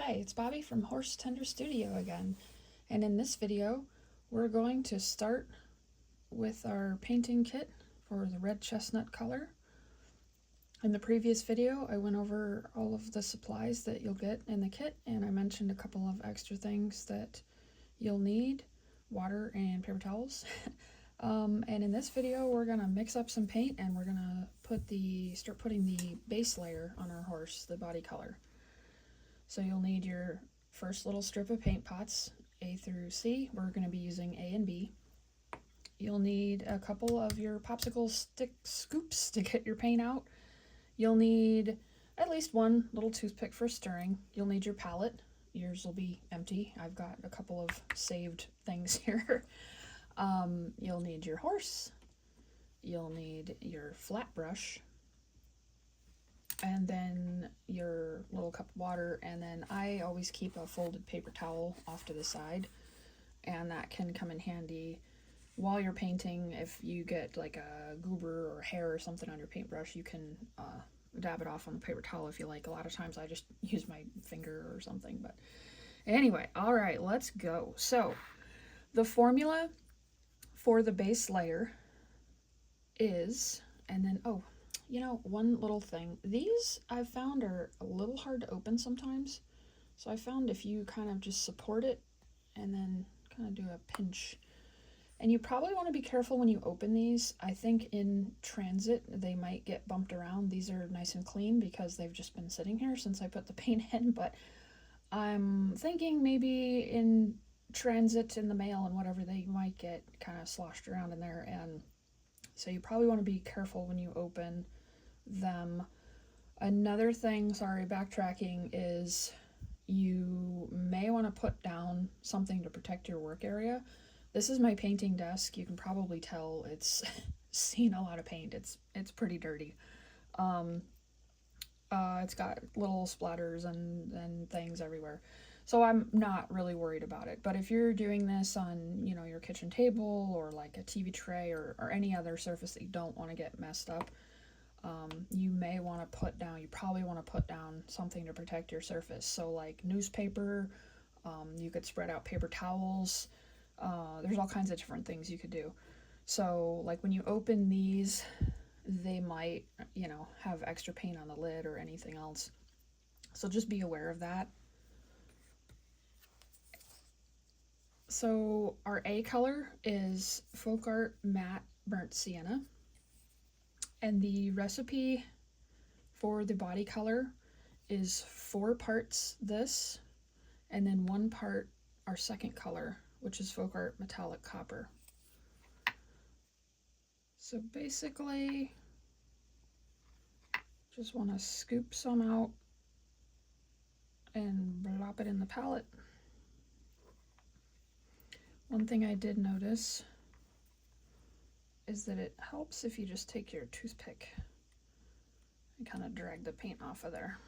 Hi, it's Bobby from Horse Tender Studio again, and in this video we're going to start with our painting kit for the red chestnut color. In the previous video I went over all of the supplies that you'll get in the kit, and I mentioned a couple of extra things that you'll need: water and paper towels. And in this video we're going to mix up some paint, and we're going to start putting the base layer on our horse, the body color. So you'll need your first little strip of paint pots, A through C. We're going to be using A and B. You'll need a couple of your popsicle stick scoops to get your paint out. You'll need at least one little toothpick for stirring. You'll need your palette. Yours will be empty. I've got a couple of saved things here. You'll need your horse. You'll need your flat brush, and then your little cup of water, and then I always keep a folded paper towel off to the side, and that can come in handy while you're painting. If you get like a goober or hair or something on your paintbrush, you can dab it off on the paper towel if you like. A lot of times I just use my finger or something, but anyway, all right, let's go. So the formula for the base layer is, and then one little thing, these I've found are a little hard to open sometimes, so I found if you kind of just support it and then kind of do a pinch, and you probably want to be careful when you open these. I think in transit they might get bumped around. These are nice and clean because they've just been sitting here since I put the paint in, but I'm thinking maybe in transit in the mail and whatever, they might get kind of sloshed around in there, and so you probably want to be careful when you open them. Another thing, sorry, backtracking, is you may want to put down something to protect your work area. This is my painting desk. You can probably tell it's seen a lot of paint. It's pretty dirty. It's got little splatters and things everywhere. So I'm not really worried about it. But if you're doing this on, your kitchen table or like a TV tray or any other surface that you don't want to get messed up, you probably want to put down something to protect your surface. So like newspaper, you could spread out paper towels. There's all kinds of different things you could do. So like when you open these, they might, have extra paint on the lid or anything else. So just be aware of that. So our A color is Folk Art Matte Burnt Sienna, and the recipe for the body color is 4 parts this, and then 1 part our second color, which is Folk Art Metallic Copper. So basically, just want to scoop some out and blop it in the palette. One thing I did notice is that it helps if you just take your toothpick and kind of drag the paint off of there.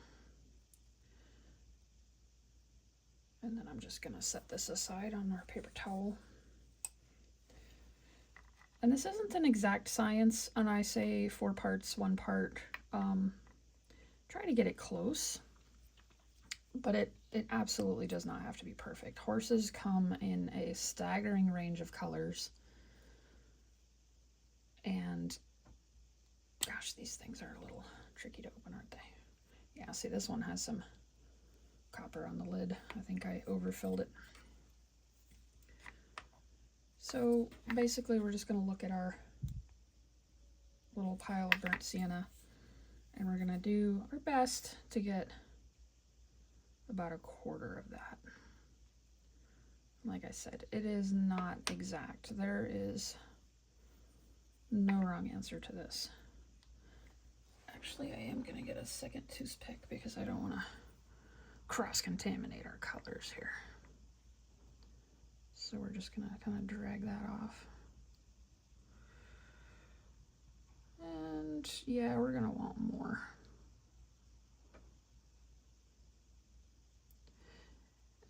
And then I'm just going to set this aside on our paper towel. And this isn't an exact science, and I say 4 parts, 1 part. Try to get it close, but it absolutely does not have to be perfect. Horses come in a staggering range of colors, and gosh, these things are a little tricky to open, aren't they? Yeah, see, this one has some copper on the lid. I think I overfilled it. So basically we're just going to look at our little pile of burnt sienna, and we're going to do our best to get about 1/4 of that. Like I said, it is not exact. There is no wrong answer to this. Actually, I am going to get a second toothpick because I don't want to cross-contaminate our colors here. So we're just going to kind of drag that off. And yeah, we're going to want more.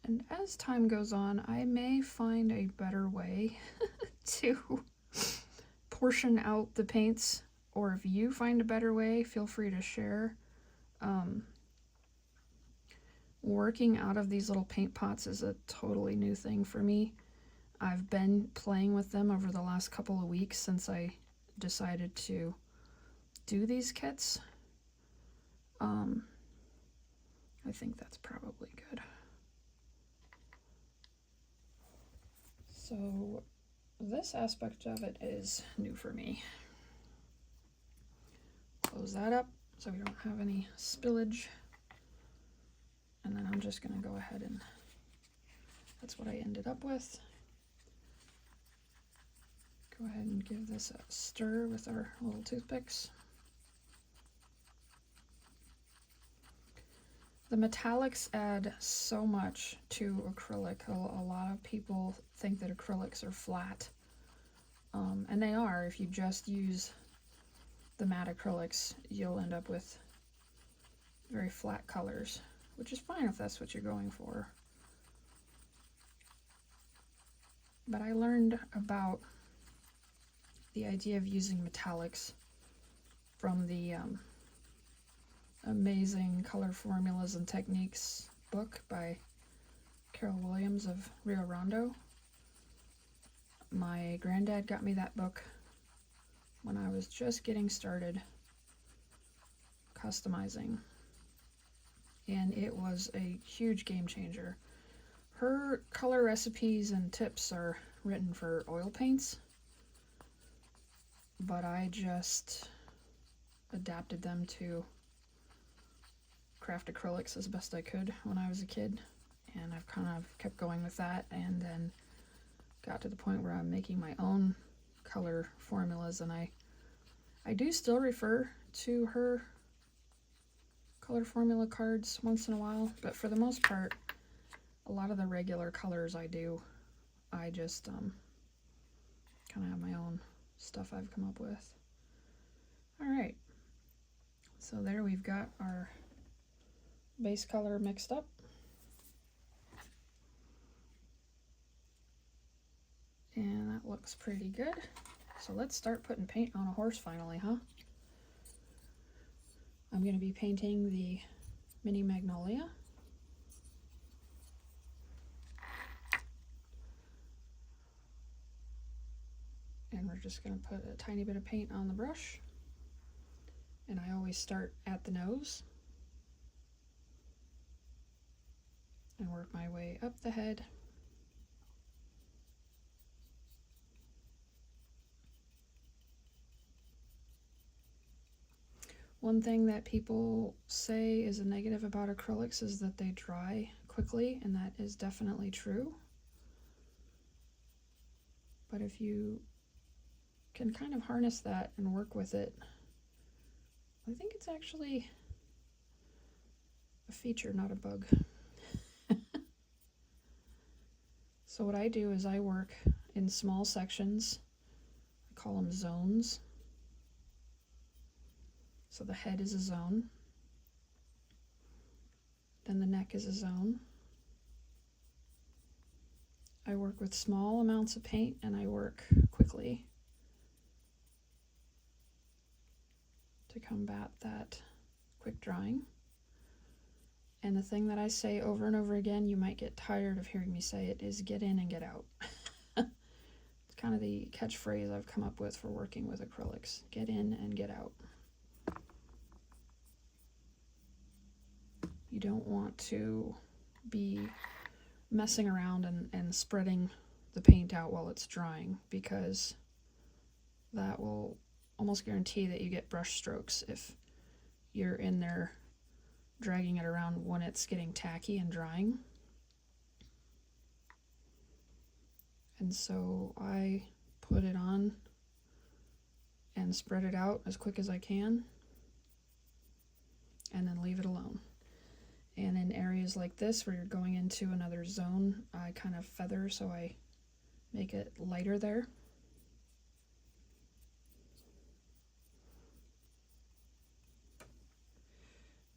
And as time goes on, I may find a better way to portion out the paints, or if you find a better way, feel free to share. Working out of these little paint pots is a totally new thing for me. I've been playing with them over the last couple of weeks since I decided to do these kits. I think that's probably good. So this aspect of it is new for me. Close that up so we don't have any spillage. And then I'm just going to go ahead and that's what I ended up with. Go ahead and give this a stir with our little toothpicks. The metallics add so much to acrylic. A lot of people think that acrylics are flat, and they are. If you just use the matte acrylics, you'll end up with very flat colors, which is fine if that's what you're going for. But I learned about the idea of using metallics from the Amazing Color Formulas and Techniques book by Carol Williams of Rio Rondo. My granddad got me that book when I was just getting started customizing, and it was a huge game changer. Her color recipes and tips are written for oil paints, but I just adapted them to craft acrylics as best I could when I was a kid, and I've kind of kept going with that, and then got to the point where I'm making my own color formulas, and I do still refer to her color formula cards once in a while, but for the most part, a lot of the regular colors I just kind of have my own stuff I've come up with. Alright, so there we've got our base color mixed up. And that looks pretty good. So let's start putting paint on a horse finally, huh? I'm going to be painting the mini magnolia. And we're just going to put a tiny bit of paint on the brush. And I always start at the nose and work my way up the head. One thing that people say is a negative about acrylics is that they dry quickly, and that is definitely true. But if you can kind of harness that and work with it, I think it's actually a feature, not a bug. So what I do is I work in small sections. I call them zones. So the head is a zone. Then the neck is a zone. I work with small amounts of paint and I work quickly to combat that quick drying. And the thing that I say over and over again, you might get tired of hearing me say it, is get in and get out. It's kind of the catchphrase I've come up with for working with acrylics. Get in and get out. You don't want to be messing around and spreading the paint out while it's drying, because that will almost guarantee that you get brush strokes if you're in there dragging it around when it's getting tacky and drying. And so I put it on and spread it out as quick as I can and then leave it alone. And in areas like this where you're going into another zone, I kind of feather so I make it lighter there.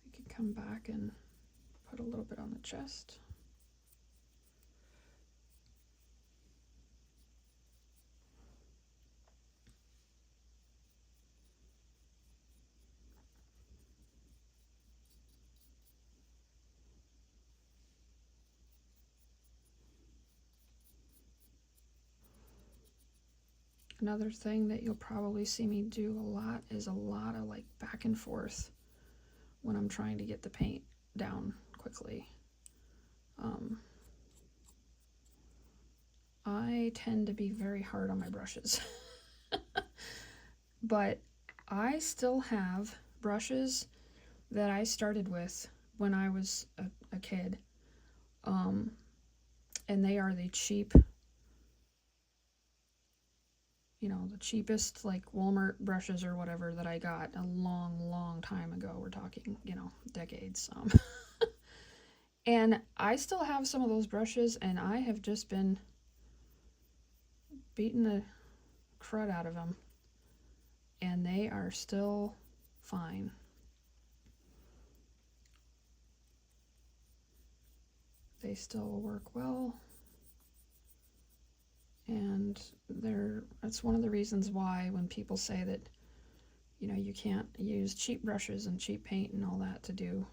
We can come back and put a little bit on the chest. Another thing that you'll probably see me do a lot is a lot of like back and forth when I'm trying to get the paint down quickly. I tend to be very hard on my brushes. But I still have brushes that I started with when I was a kid. And they are the cheap, the cheapest like Walmart brushes or whatever that I got a long time ago. We're talking, decades. And I still have some of those brushes, and I have just been beating the crud out of them, and they are still fine. They still work well, and that's one of the reasons why when people say that you can't use cheap brushes and cheap paint and all that to do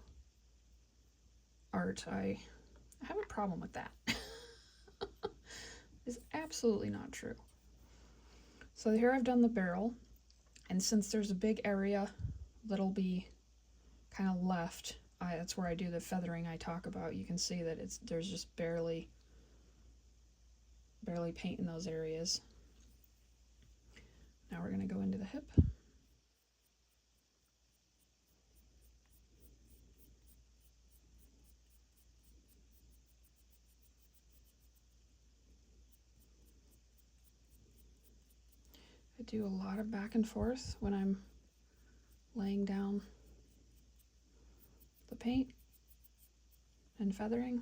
art, I have a problem with that. It's absolutely not true. So here I've done the barrel, and since there's a big area that'll be kind of left, that's where I do the feathering I talk about. You can see that there's just barely paint in those areas. Now we're going to go into the hip. I do a lot of back and forth when I'm laying down the paint and feathering.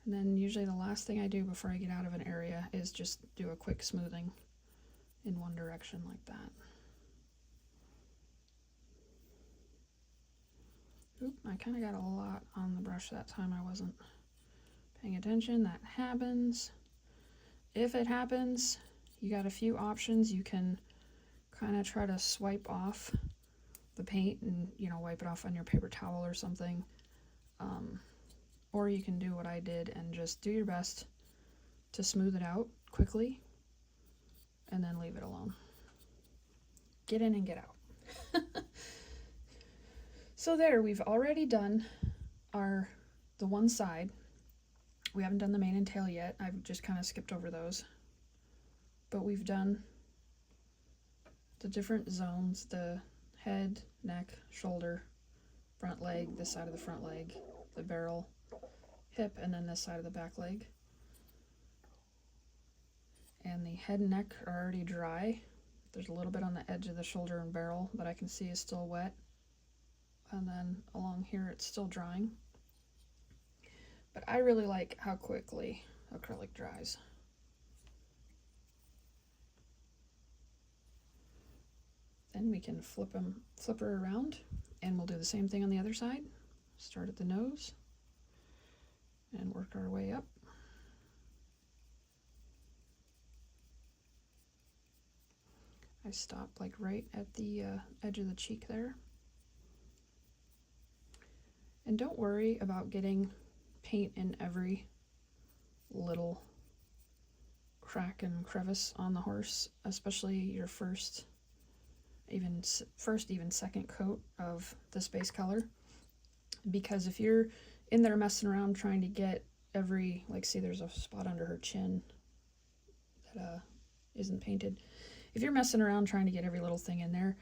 And then usually the last thing I do before I get out of an area is just do a quick smoothing in one direction like that. Oop, I kind of got a lot on the brush that time. I wasn't paying attention. That happens. If it happens, you got a few options. You can kind of try to swipe off the paint and, wipe it off on your paper towel or something. Or you can do what I did and just do your best to smooth it out quickly and then leave it alone. Get in and get out. So there, we've already done the one side. We haven't done the mane and tail yet. I've just kind of skipped over those. But we've done the different zones: the head, neck, shoulder, front leg, this side of the front leg, the barrel, hip, and then this side of the back leg. And the head and neck are already dry. There's a little bit on the edge of the shoulder and barrel that I can see is still wet. And then along here it's still drying. But I really like how quickly acrylic dries. Then we can flip her around, and we'll do the same thing on the other side. Start at the nose and work our way up. I stop like right at the edge of the cheek there. And don't worry about getting paint in every little crack and crevice on the horse, especially your first, even second coat of this base color. Because if you're in there messing around trying to get every, like, see there's a spot under her chin that isn't painted. If you're messing around trying to get every little thing in there,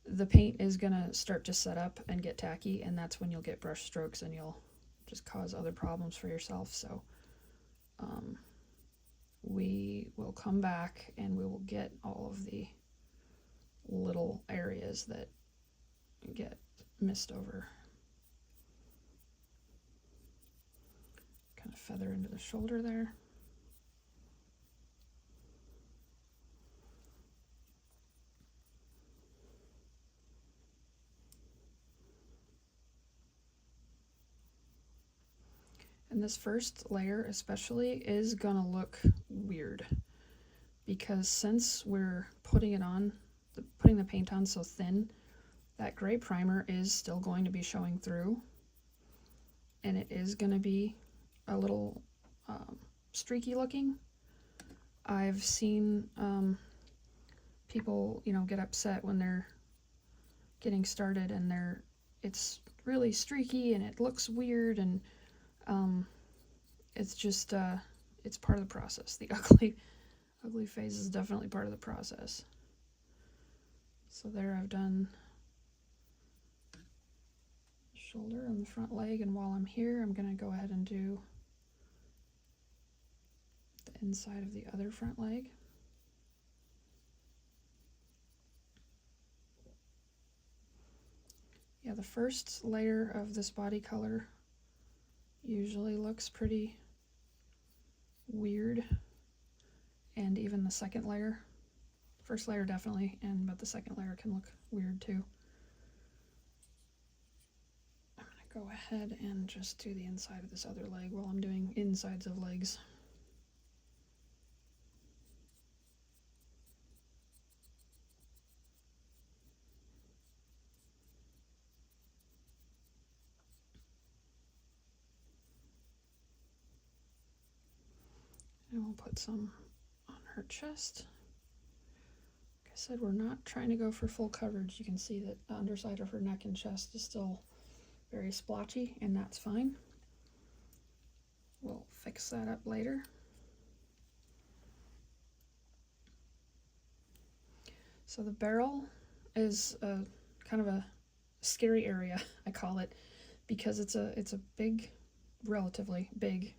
the paint is gonna start to set up and get tacky, and that's when you'll get brush strokes and you'll just cause other problems for yourself. So we will come back and we will get all of the little areas that get missed over. Kind of feather into the shoulder there. And this first layer especially is gonna look weird, because since we're putting the paint on so thin, that gray primer is still going to be showing through, and it is going to be a little streaky looking. I've seen people, get upset when they're getting started and it's really streaky and it looks weird, and it's just it's part of the process. The ugly phase is definitely part of the process. So there, I've done shoulder and the front leg, and while I'm here, I'm going to go ahead and do the inside of the other front leg. Yeah, the first layer of this body color usually looks pretty weird, and even the second layer. First layer definitely, but the second layer can look weird too. I'm going to go ahead and just do the inside of this other leg while I'm doing insides of legs. And we'll put some on her chest. Like I said, we're not trying to go for full coverage. You can see that the underside of her neck and chest is still very splotchy, and that's fine. We'll fix that up later. So the barrel is kind of a scary area, I call it, because it's a big, relatively big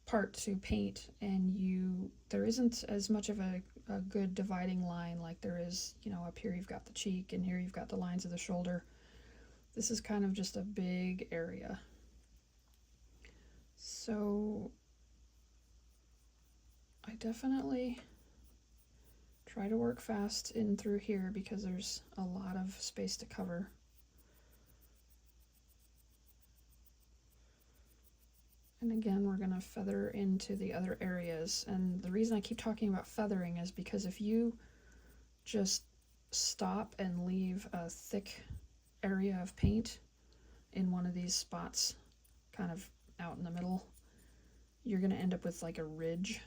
part to paint, and there isn't as much of a good dividing line like there is, up here you've got the cheek and here you've got the lines of the shoulder. This is kind of just a big area. So I definitely try to work fast in through here because there's a lot of space to cover. And again, we're going to feather into the other areas. And the reason I keep talking about feathering is because if you just stop and leave a thick area of paint in one of these spots, kind of out in the middle, you're going to end up with like a ridge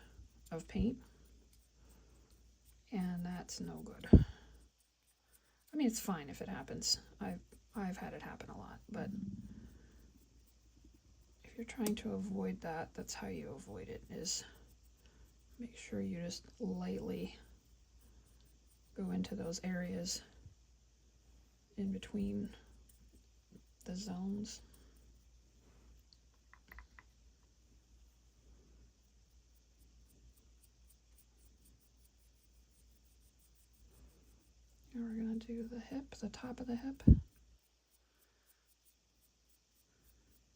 of paint. And that's no good. I mean, it's fine if it happens. I've had it happen a lot, but if you're trying to avoid that, that's how you avoid it, is make sure you just lightly go into those areas in between the zones. And we're going to do the hip, the top of the hip.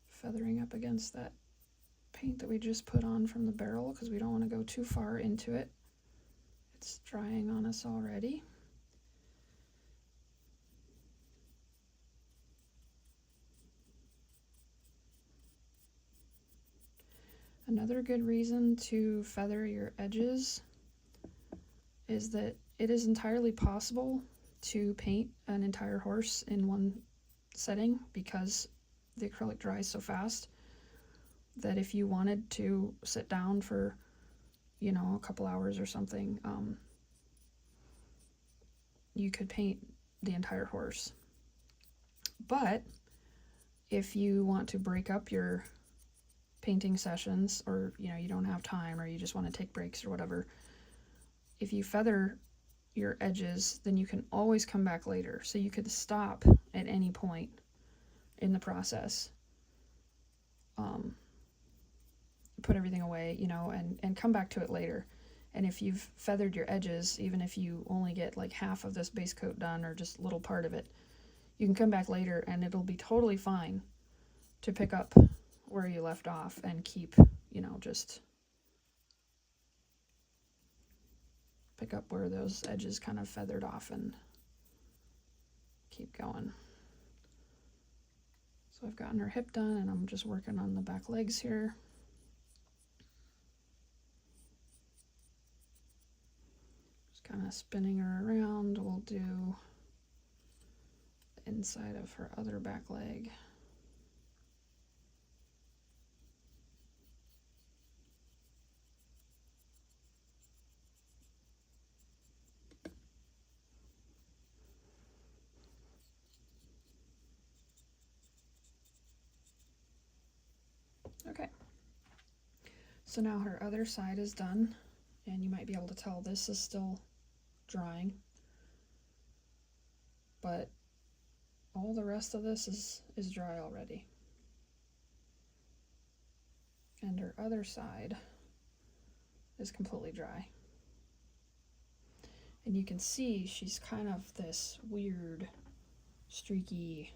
Feathering up against that paint that we just put on from the barrel because we don't want to go too far into it. It's drying on us already. Another good reason to feather your edges is that it is entirely possible to paint an entire horse in one setting because the acrylic dries so fast that if you wanted to sit down for, a couple hours or something, you could paint the entire horse. But if you want to break up your painting sessions, or you don't have time, or you just want to take breaks or whatever, if you feather your edges, then you can always come back later. So you could stop at any point in the process, put everything away, and come back to it later. And if you've feathered your edges, even if you only get like half of this base coat done or just a little part of it, you can come back later and it'll be totally fine to pick up where you left off and keep, just pick up where those edges kind of feathered off and keep going. So I've gotten her hip done and I'm just working on the back legs here. Just kind of spinning her around. We'll do the inside of her other back leg. Okay, so now her other side is done, and you might be able to tell this is still drying, but all the rest of this is dry already. And her other side is completely dry. And you can see she's kind of this weird, streaky,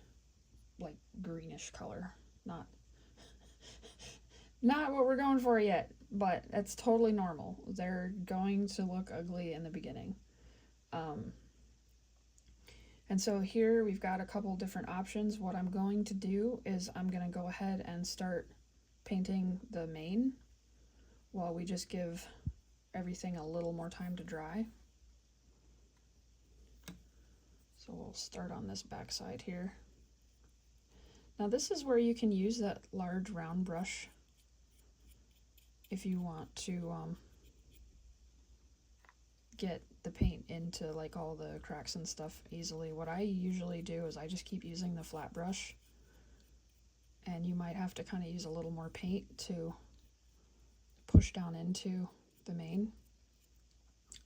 like greenish color. Not what we're going for yet, but that's totally normal. They're going to look ugly in the beginning. And so here we've got a couple different options. What I'm going to do is I'm going to go ahead and start painting the mane while we just give everything a little more time to dry. So we'll start on this back side here. Now this is where you can use that large round brush if you want to get the paint into like all the cracks and stuff easily. What I usually do is I just keep using the flat brush, and you might have to kind of use a little more paint to push down into the mane.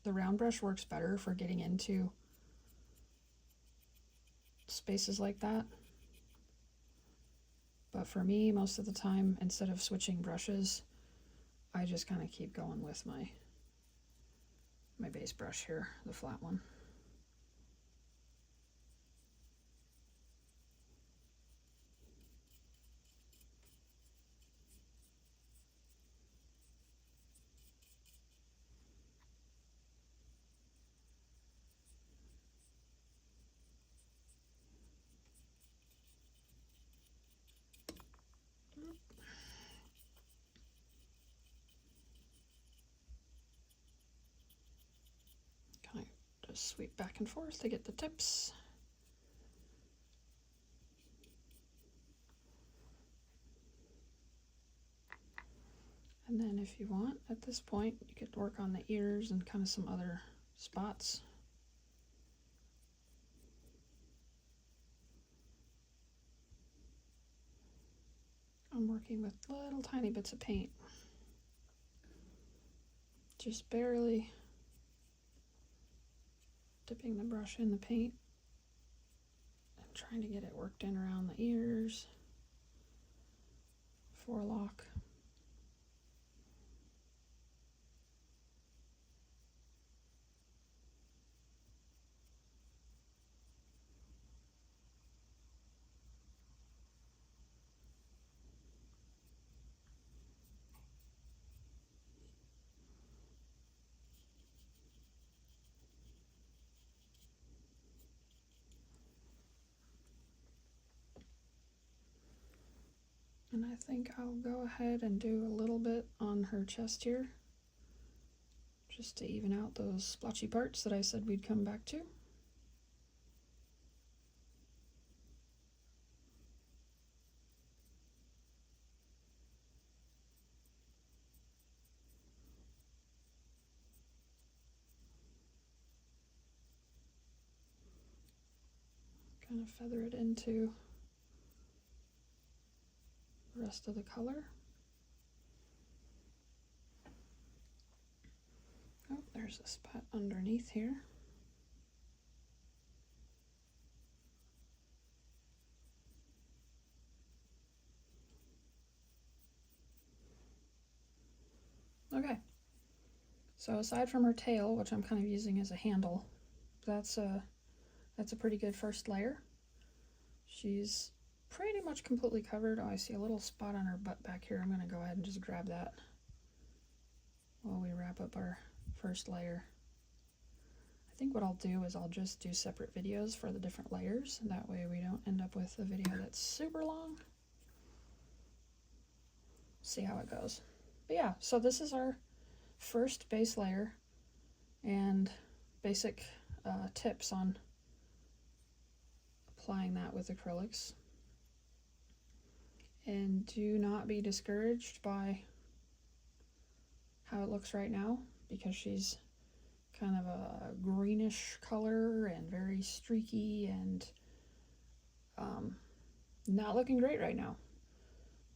The round brush works better for getting into spaces like that, but for me, most of the time, instead of switching brushes, I just kind of keep going with my base brush here, the flat one. Kind of just sweep back and forth to get the tips. And then if you want, at this point, you could work on the ears and kind of some other spots. I'm working with little tiny bits of paint. Just barely dipping the brush in the paint and trying to get it worked in around the ears, forelock. And I think I'll go ahead and do a little bit on her chest here, just to even out those splotchy parts that I said we'd come back to. Kind of feather it into the rest of the color. Oh, there's a spot underneath here. Okay, so aside from her tail, which I'm kind of using as a handle, that's a pretty good first layer. She's pretty much completely covered. Oh, I see a little spot on her butt back here. I'm going to go ahead and just grab that while we wrap up our first layer. I think what I'll do is I'll just do separate videos for the different layers. That way we don't end up with a video that's super long. See how it goes. But yeah, so this is our first base layer and basic tips on applying that with acrylics. And do not be discouraged by how it looks right now, because she's kind of a greenish color and very streaky and not looking great right now.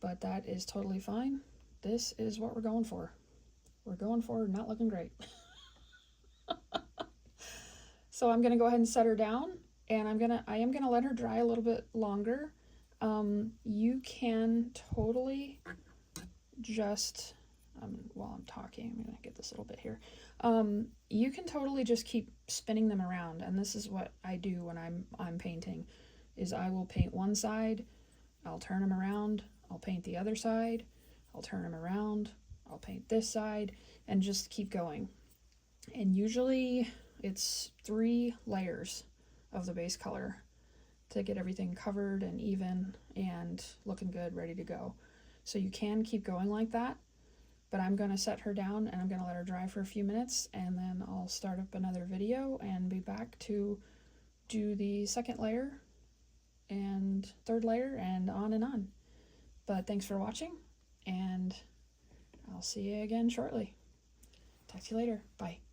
but that is totally fine. This is what we're going for. We're going for not looking great. So I'm gonna go ahead and set her down, and I am gonna let her dry a little bit longer. You can totally just, while I'm talking, I'm gonna get this little bit here. You can totally just keep spinning them around, and this is what I do when I'm painting, is I will paint one side, I'll turn them around, I'll paint the other side, I'll turn them around, I'll paint this side, and just keep going. And usually it's 3 layers of the base color to get everything covered and even and looking good, ready to go. So you can keep going like that, but I'm going to set her down and I'm going to let her dry for a few minutes, and then I'll start up another video and be back to do the second layer and third layer and on and on. But thanks for watching, and I'll see you again shortly. Talk to you later. Bye.